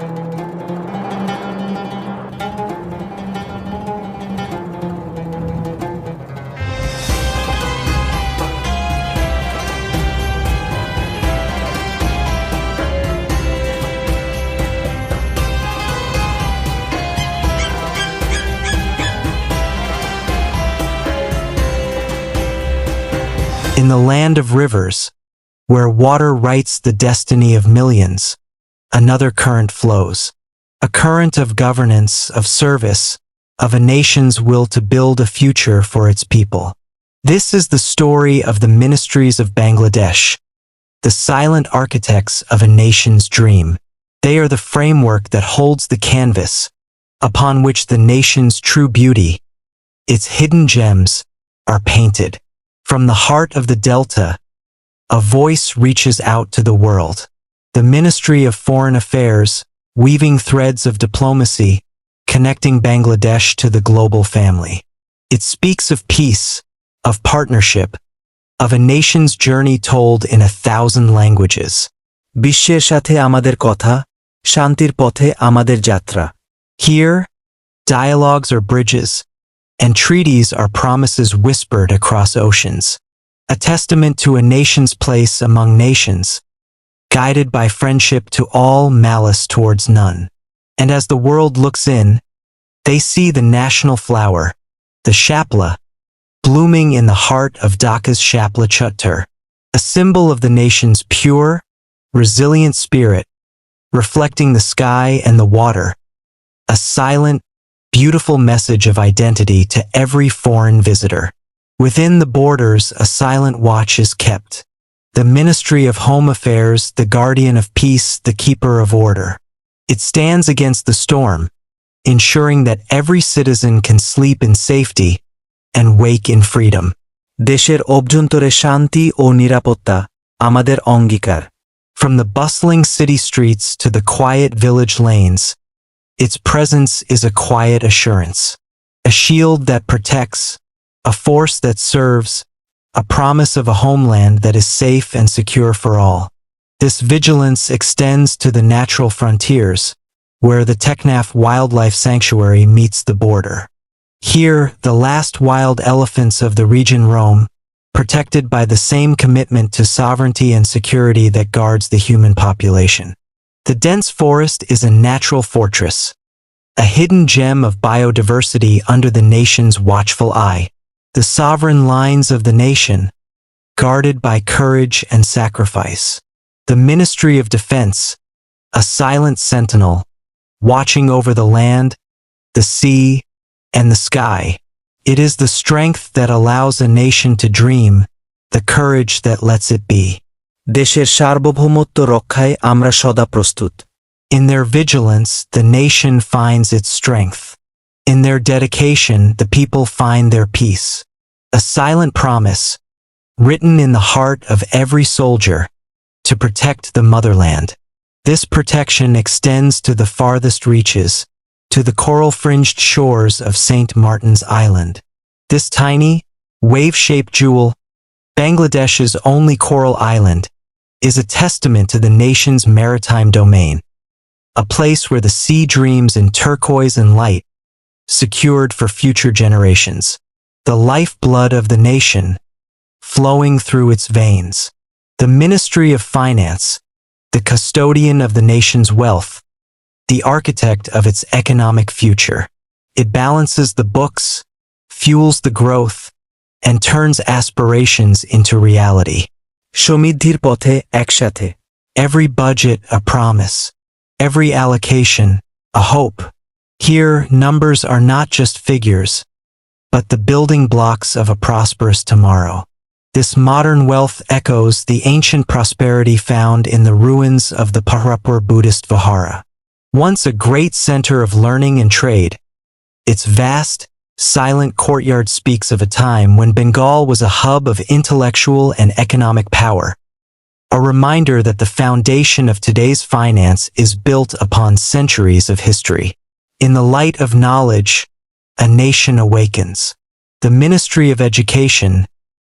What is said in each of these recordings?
In the land of rivers, where water writes the destiny of millions, another current flows. A current of governance, of service, of a nation's will to build a future for its people. This is the story of the ministries of Bangladesh, the silent architects of a nation's dream. They are the framework that holds the canvas, upon which the nation's true beauty, its hidden gems, are painted. From the heart of the Delta, a voice reaches out to the world. The Ministry of Foreign Affairs, weaving threads of diplomacy, connecting Bangladesh to the global family. It speaks of peace, of partnership, of a nation's journey told in 1,000 languages. বিশ্বের সাথে আমাদের কথা, শান্তির পথে আমাদের যাত্রা. Here, dialogues are bridges, and treaties are promises whispered across oceans. A testament to a nation's place among nations, guided by friendship to all, malice towards none. And as the world looks in, they see the national flower, the shapla, blooming in the heart of Dhaka's Shapla Chuttar, a symbol of the nation's pure, resilient spirit, reflecting the sky and the water, a silent, beautiful message of identity to every foreign visitor. Within the borders, a silent watch is kept. The Ministry of Home Affairs, the guardian of peace, the keeper of order. It stands against the storm, ensuring that every citizen can sleep in safety and wake in freedom. দেশের অভ্যন্তরে শান্তি ও নিরাপত্তা আমাদের অঙ্গীকার. From the bustling city streets to the quiet village lanes, its presence is a quiet assurance, a shield that protects, a force that serves, a promise of a homeland that is safe and secure for all. This vigilance extends to the natural frontiers, where the Teknaf Wildlife Sanctuary meets the border. Here, the last wild elephants of the region roam, protected by the same commitment to sovereignty and security that guards the human population. The dense forest is a natural fortress, a hidden gem of biodiversity under the nation's watchful eye. The sovereign lines of the nation, guarded by courage and sacrifice. The Ministry of Defense, a silent sentinel, watching over the land, the sea, and the sky. It is the strength that allows a nation to dream, the courage that lets it be. দেশের সার্বভৌমত্ব রক্ষায় আমরা সদা প্রস্তুত. In their vigilance, the nation finds its strength. In their dedication, the people find their peace. A silent promise, written in the heart of every soldier, to protect the motherland. This protection extends to the farthest reaches, to the coral-fringed shores of St. Martin's Island. This tiny, wave-shaped jewel, Bangladesh's only coral island, is a testament to the nation's maritime domain, a place where the sea dreams in turquoise and light, secured for future generations. The lifeblood of the nation, flowing through its veins. The Ministry of Finance, the custodian of the nation's wealth, the architect of its economic future. It balances the books, fuels the growth, and turns aspirations into reality. সমৃদ্ধির পথে একসাথে. Every budget a promise, every allocation a hope. Here, numbers are not just figures, but the building blocks of a prosperous tomorrow. This modern wealth echoes the ancient prosperity found in the ruins of the Paharapur Buddhist Vihara. Once a great center of learning and trade, its vast, silent courtyard speaks of a time when Bengal was a hub of intellectual and economic power, a reminder that the foundation of today's finance is built upon centuries of history. In the light of knowledge, a nation awakens. The Ministry of Education,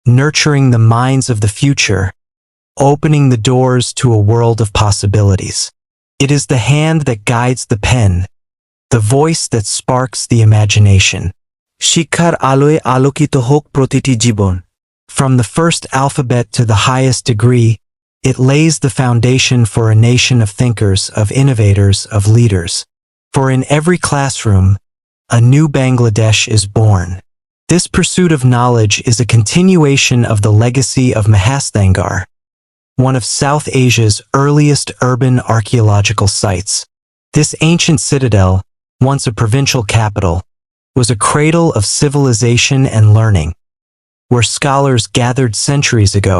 nurturing the minds of the future, opening the doors to a world of possibilities. It is the hand that guides the pen, the voice that sparks the imagination. শিক্ষার আলোয় আলোকিত হোক প্রতিটি জীবন। From the first alphabet to the highest degree, it lays the foundation for a nation of thinkers, of innovators, of leaders. For in every classroom, a new Bangladesh is born. This pursuit of knowledge is a continuation of the legacy of Mahasthangar, one of South Asia's earliest urban archaeological sites. This ancient citadel, once a provincial capital, was a cradle of civilization and learning, where scholars gathered centuries ago,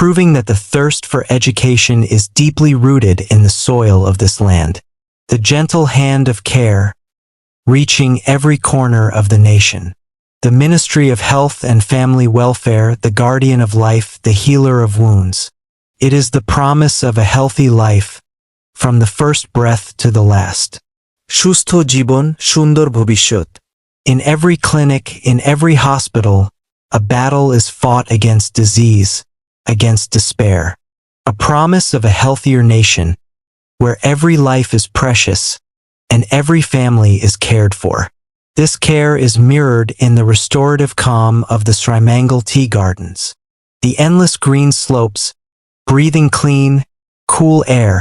proving that the thirst for education is deeply rooted in the soil of this land. The gentle hand of care, reaching every corner of the nation. The Ministry of Health and Family Welfare, the guardian of life, the healer of wounds. It is the promise of a healthy life, from the first breath to the last. সুস্থ জীবন, সুন্দর ভবিষ্যৎ। In every clinic, in every hospital, a battle is fought against disease, against despair. A promise of a healthier nation, where every life is precious, and every family is cared for. This care is mirrored in the restorative calm of the Srimangal tea gardens. The endless green slopes, breathing clean, cool air,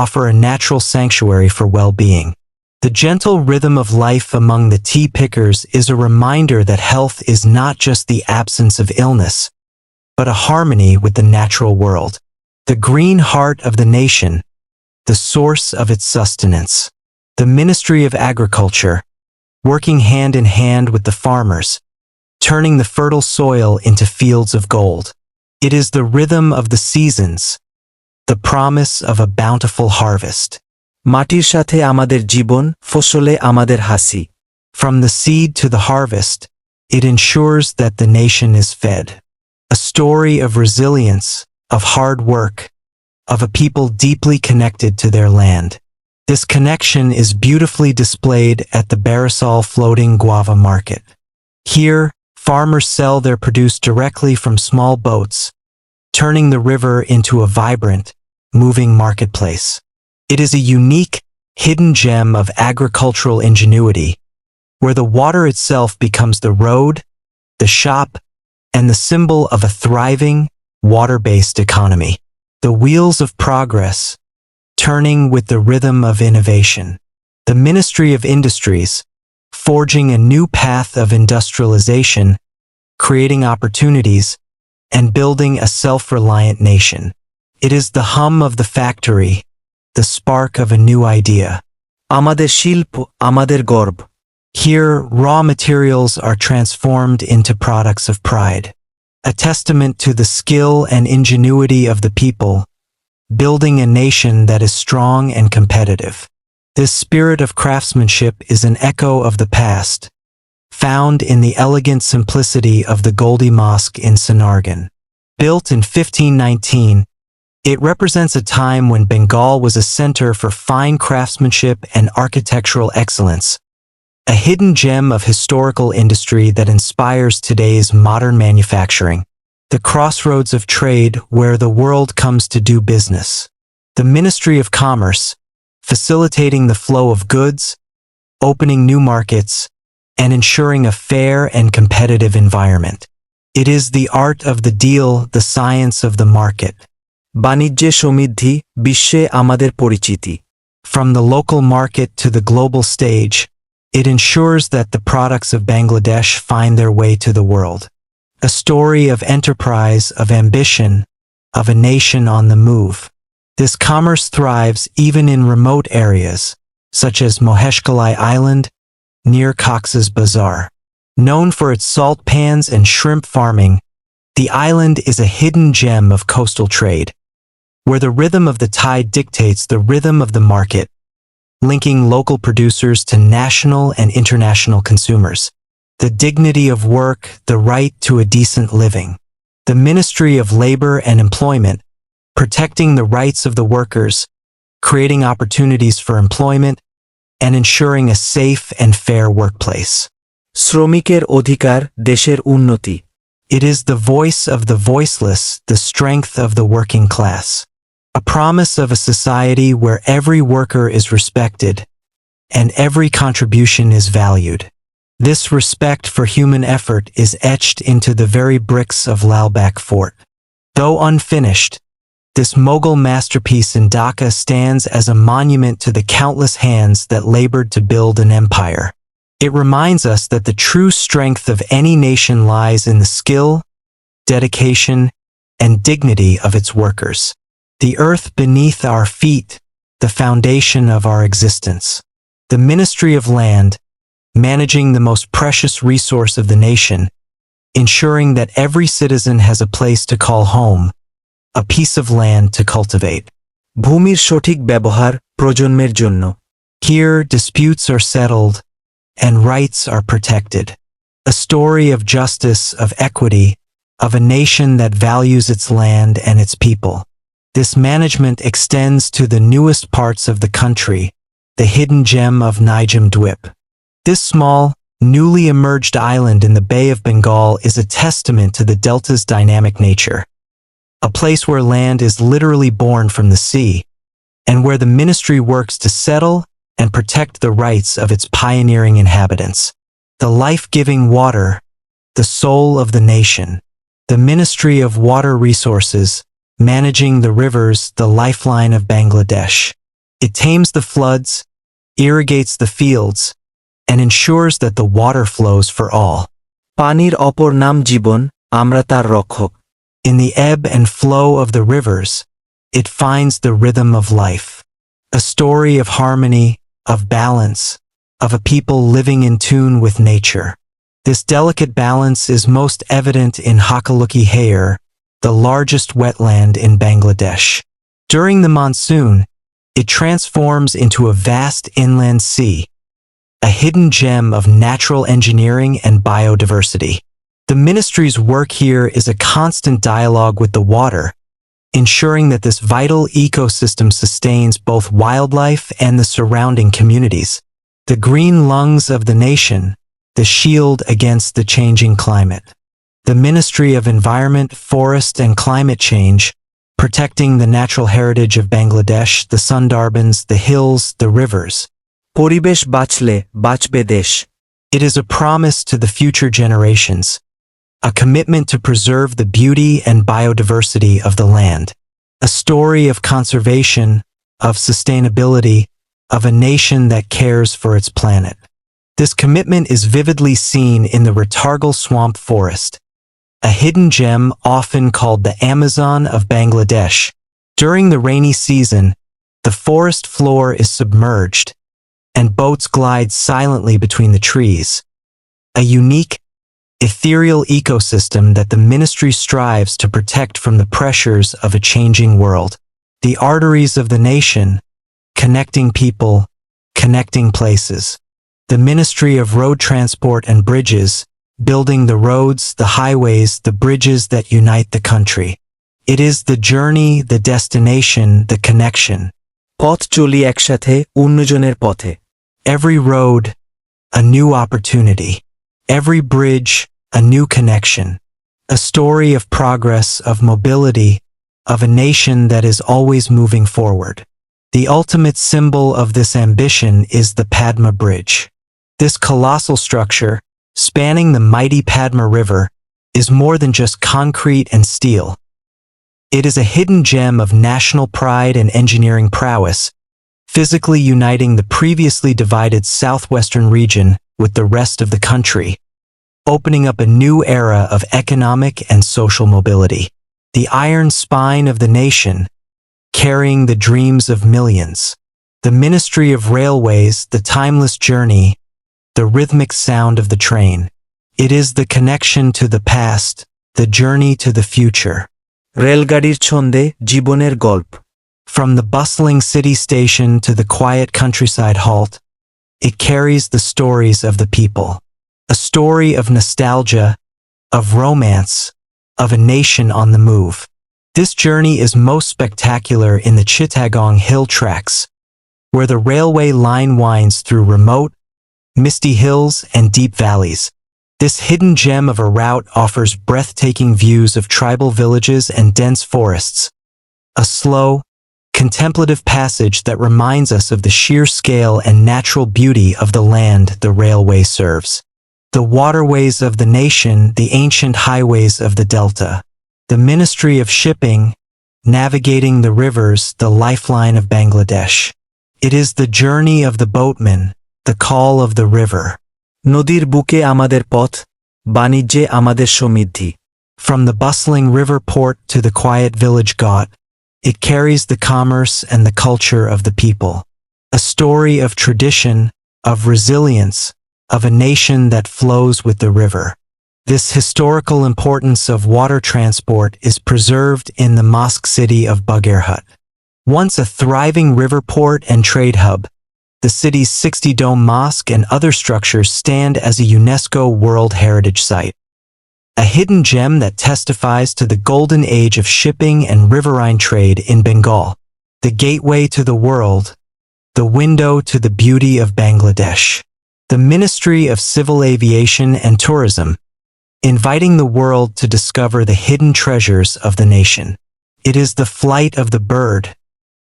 offer a natural sanctuary for well-being. The gentle rhythm of life among the tea pickers is a reminder that health is not just the absence of illness, but a harmony with the natural world. The green heart of the nation, the source of its sustenance. The Ministry of Agriculture, working hand in hand with the farmers, turning the fertile soil into fields of gold. It is the rhythm of the seasons, the promise of a bountiful harvest. মাটির সাথে আমাদের জীবন, ফসলে আমাদের হাসি। From the seed to the harvest, it ensures that the nation is fed. A story of resilience, of hard work, of a people deeply connected to their land. This connection is beautifully displayed at the Barisal floating guava market. Here, farmers sell their produce directly from small boats, turning the river into a vibrant, moving marketplace. It is a unique, hidden gem of agricultural ingenuity, where the water itself becomes the road, the shop, and the symbol of a thriving, water-based economy. The wheels of progress, turning with the rhythm of innovation. The Ministry of Industries, forging a new path of industrialization, creating opportunities, and building a self-reliant nation. It is the hum of the factory, the spark of a new idea. আমাদের শিল্প, আমাদের গর্ব। Here, raw materials are transformed into products of pride, a testament to the skill and ingenuity of the people, building a nation that is strong and competitive. This spirit of craftsmanship is an echo of the past, found in the elegant simplicity of the Goldi Mosque in Sonargaon. Built in 1519, it represents a time when Bengal was a center for fine craftsmanship and architectural excellence, a hidden gem of historical industry that inspires today's modern manufacturing. The crossroads of trade where the world comes to do business. The Ministry of Commerce, facilitating the flow of goods, opening new markets, and ensuring a fair and competitive environment. It is the art of the deal, the science of the market. বাণিজ্যে সমৃদ্ধি, বিশ্বে আমাদের পরিচিতি। From the local market to the global stage, it ensures that the products of Bangladesh find their way to the world. A story of enterprise, of ambition, of a nation on the move. This commerce thrives even in remote areas, such as Moheshkalai Island, near Cox's Bazar. Known for its salt pans and shrimp farming, the island is a hidden gem of coastal trade, where the rhythm of the tide dictates the rhythm of the market, linking local producers to national and international consumers. The dignity of work, the right to a decent living. The Ministry of Labor and Employment, protecting the rights of the workers, creating opportunities for employment, and ensuring a safe and fair workplace. শ্রমিকের অধিকার, দেশের উন্নতি। It is the voice of the voiceless, the strength of the working class. a promise of a society where every worker is respected and every contribution is valued. This respect for human effort is etched into the very bricks of Lalbagh Fort. Though unfinished, this Mughal masterpiece in Dhaka stands as a monument to the countless hands that labored to build an empire. It reminds us that the true strength of any nation lies in the skill, dedication, and dignity of its workers. The earth beneath our feet, the foundation of our existence. The Ministry of Land, managing the most precious resource of the nation, ensuring that every citizen has a place to call home, a piece of land to cultivate. ভূমির সঠিক ব্যবহার প্রজন্মের জন্য। Here, disputes are settled and rights are protected. A story of justice, of equity, of a nation that values its land and its people. This management extends to the newest parts of the country, the hidden gem of Nijam Dwip. This small, newly emerged island in the Bay of Bengal is a testament to the delta's dynamic nature. A place where land is literally born from the sea, and where the ministry works to settle and protect the rights of its pioneering inhabitants. The life-giving water, the soul of the nation. The Ministry of Water Resources, managing the rivers, the lifeline of Bangladesh. It tames the floods, irrigates the fields, and ensures that the water flows for all. পানির অপর নাম জীবন, আমরা তার রক্ষক। In the ebb and flow of the rivers, it finds the rhythm of life. A story of harmony, of balance, of a people living in tune with nature. This delicate balance is most evident in Hakalukki Hair, the largest wetland in Bangladesh. During the monsoon, it transforms into a vast inland sea, a hidden gem of natural engineering and biodiversity. The ministry's work here is a constant dialogue with the water, ensuring that this vital ecosystem sustains both wildlife and the surrounding communities. The green lungs of the nation, the shield against the changing climate. The Ministry of Environment, Forest and Climate Change, protecting the natural heritage of Bangladesh, the Sundarbans, the hills, the rivers. পরিবেশ বাঁচলে বাঁচবে দেশ। It is a promise to the future generations, a commitment to preserve the beauty and biodiversity of the land, a story of conservation, of sustainability, of a nation that cares for its planet. This commitment is vividly seen in the Ratargul Swamp Forest, a hidden gem often called the Amazon of Bangladesh. During the rainy season, the forest floor is submerged, and boats glide silently between the trees. A unique, ethereal ecosystem that the ministry strives to protect from the pressures of a changing world. The arteries of the nation, connecting people, connecting places. The Ministry of Road Transport and Bridges, building the roads, the highways, the bridges that unite the country. It is the journey, the destination, the connection. পথ চলি একসাথে উন্নয়নের পথে। Every road, a new opportunity. Every bridge, a new connection. A story of progress, of mobility, of a nation that is always moving forward. The ultimate symbol of this ambition is the Padma Bridge. This colossal structure, spanning the mighty Padma River, is more than just concrete and steel. It is a hidden gem of national pride and engineering prowess, physically uniting the previously divided southwestern region with the rest of the country, opening up a new era of economic and social mobility. The iron spine of the nation, carrying the dreams of millions. The Ministry of Railways, the timeless journey, the rhythmic sound of the train. It is the connection to the past, the journey to the future. রেলগাড়ির ছন্দে জীবনের গল্প। From the bustling city station to the quiet countryside halt, it carries the stories of the people. A story of nostalgia, of romance, of a nation on the move. This journey is most spectacular in the Chittagong hill tracks, where the railway line winds through remote, misty hills and deep valleys. This hidden gem of a route offers breathtaking views of tribal villages and dense forests. A slow, contemplative passage that reminds us of the sheer scale and natural beauty of the land the railway serves. The waterways of the nation, the ancient highways of the delta. The Ministry of Shipping, navigating the rivers, the lifeline of Bangladesh. It is the journey of the boatman, the call of the river. নদীর বুকে আমাদের পথ, বাণিজ্যে আমাদের সমৃদ্ধি। From the bustling river port to the quiet village ghat, it carries the commerce and the culture of the people. A story of tradition, of resilience, of a nation that flows with the river. This historical importance of water transport is preserved in the mosque city of Bagherhat. Once a thriving river port and trade hub, the city's 60-dome mosque and other structures stand as a UNESCO World Heritage Site. A hidden gem that testifies to the golden age of shipping and riverine trade in Bengal, the gateway to the world, the window to the beauty of Bangladesh. The Ministry of Civil Aviation and Tourism, inviting the world to discover the hidden treasures of the nation. It is the flight of the bird,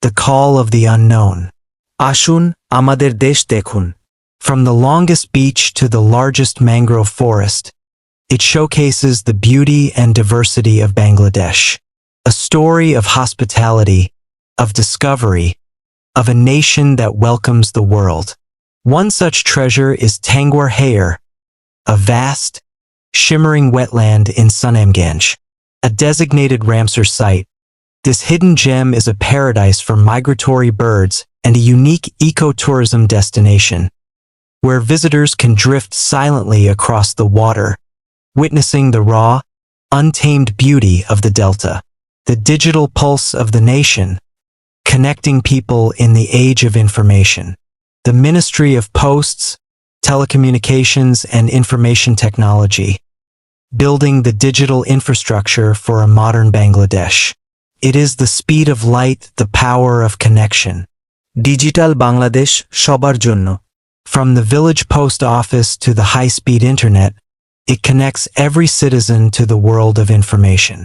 the call of the unknown. আসুন, আমাদের দেশ দেখুন। From the longest beach to the largest mangrove forest, it showcases the beauty and diversity of Bangladesh. A story of hospitality, of discovery, of a nation that welcomes the world. One such treasure is Tangwar Hayer, a vast, shimmering wetland in Sunamganj, a designated Ramsar site. This hidden gem is a paradise for migratory birds and a unique ecotourism destination, where visitors can drift silently across the water, witnessing the raw, untamed beauty of the delta, the digital pulse of the nation, connecting people in the age of information. The Ministry of Posts, Telecommunications and Information Technology, building the digital infrastructure for a modern Bangladesh. It is the speed of light, the power of connection. Digital Bangladesh সবার জন্য। From the village post office to the high-speed internet, it connects every citizen to the world of information.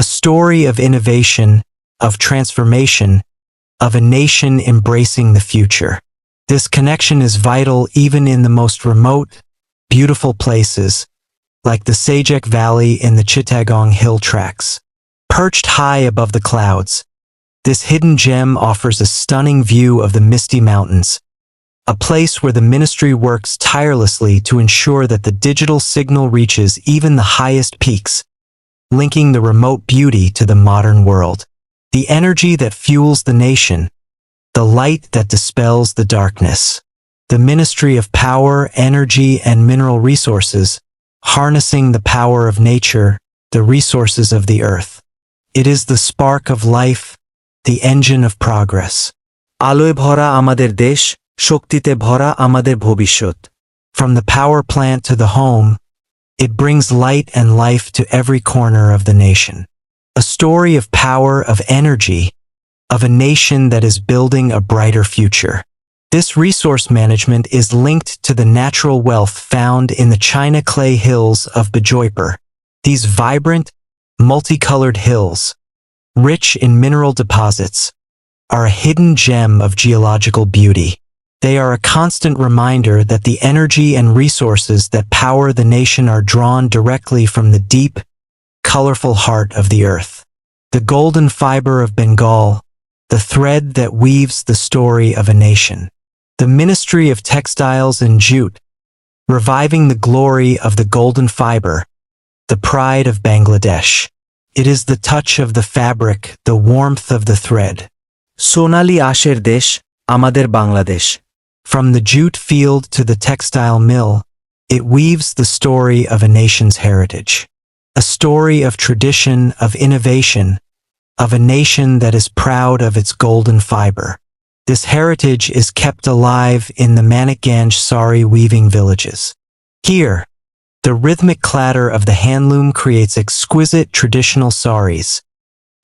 A story of innovation, of transformation, of a nation embracing the future. This connection is vital even in the most remote, beautiful places, like the Sajek Valley in the Chittagong hill tracts. Perched high above the clouds, this hidden gem offers a stunning view of the misty mountains, a place where the ministry works tirelessly to ensure that the digital signal reaches even the highest peaks, linking the remote beauty to the modern world. The energy that fuels the nation, the light that dispels the darkness. The Ministry of Power, Energy and Mineral Resources, harnessing the power of nature, the resources of the earth. It is the spark of life, the engine of progress. আলোয় ভরা আমাদের দেশ, শক্তিতে ভরা আমাদের ভবিষ্যৎ। From the power plant to the home, it brings light and life to every corner of the nation. A story of power, of energy, of a nation that is building a brighter future. This resource management is linked to the natural wealth found in the China clay hills of Bajoypur. These vibrant, multicolored hills, rich in mineral deposits, are a hidden gem of geological beauty. They are a constant reminder that the energy and resources that power the nation are drawn directly from the deep, colorful heart of the earth. The golden fiber of Bengal, the thread that weaves the story of a nation. The Ministry of Textiles and Jute, reviving the glory of the golden fiber, the pride of Bangladesh. It is the touch of the fabric, the warmth of the thread. সোনালী আঁশের দেশ, আমাদের Bangladesh. From the jute field to the textile mill, it weaves the story of a nation's heritage. A story of tradition, of innovation, of a nation that is proud of its golden fiber. This heritage is kept alive in the Manikganj sari weaving villages. Here, the rhythmic clatter of the handloom creates exquisite traditional saris,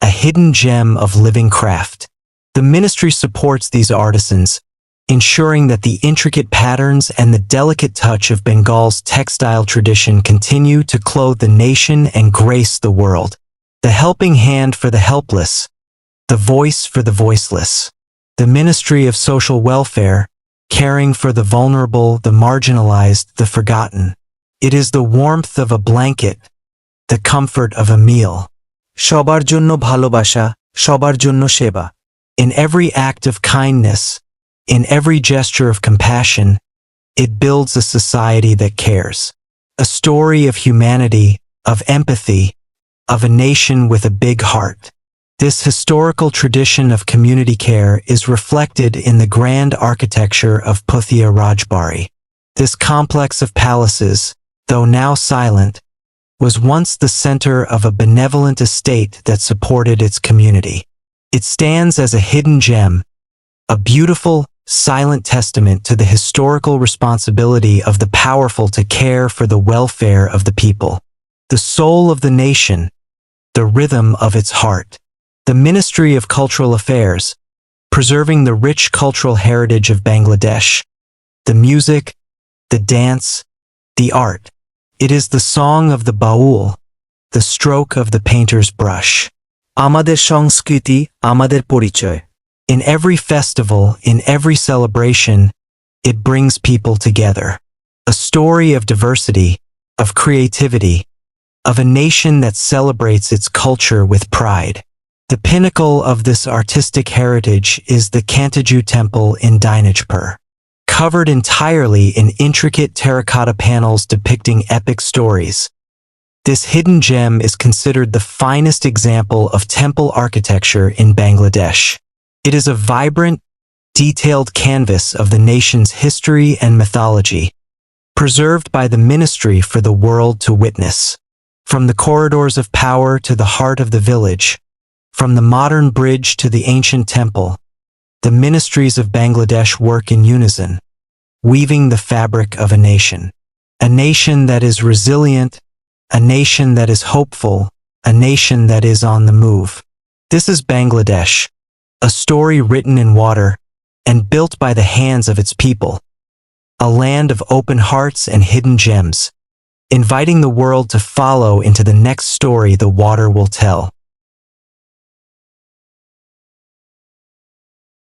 a hidden gem of living craft. The ministry supports these artisans, ensuring that the intricate patterns and the delicate touch of Bengal's textile tradition continue to clothe the nation and grace the world. The helping hand for the helpless, the voice for the voiceless, the Ministry of Social Welfare, caring for the vulnerable, the marginalized, the forgotten. It is the warmth of a blanket, the comfort of a meal. সবার জন্য ভালোবাসা, সবার জন্য সেবা। In every act of kindness, in every gesture of compassion, it builds a society that cares. A story of humanity, of empathy, of a nation with a big heart. This historical tradition of community care is reflected in the grand architecture of Puthia Rajbari. This complex of palaces, though now silent, was once the center of a benevolent estate that supported its community. It stands as a hidden gem, a beautiful, silent testament to the historical responsibility of the powerful to care for the welfare of the people. The soul of the nation, the rhythm of its heart. The Ministry of Cultural Affairs, preserving the rich cultural heritage of Bangladesh. The music, the dance, the art. It is the song of the baul, the stroke of the painter's brush. আমাদের সংস্কৃতি, আমাদের পরিচয়। In every festival, in every celebration, it brings people together. A story of diversity, of creativity, of a nation that celebrates its culture with pride. The pinnacle of this artistic heritage is the Kantaju Temple in Dinajpur. Covered entirely in intricate terracotta panels depicting epic stories, this hidden gem is considered the finest example of temple architecture in Bangladesh. It is a vibrant, detailed canvas of the nation's history and mythology, preserved by the Ministry for the world to witness. From the corridors of power to the heart of the village, from the modern bridge to the ancient temple, the ministries of Bangladesh work in unison, weaving the fabric of a nation that is resilient, a nation that is hopeful, a nation that is on the move. This is Bangladesh, a story written in water and built by the hands of its people, a land of open hearts and hidden gems, inviting the world to follow into the next story the water will tell.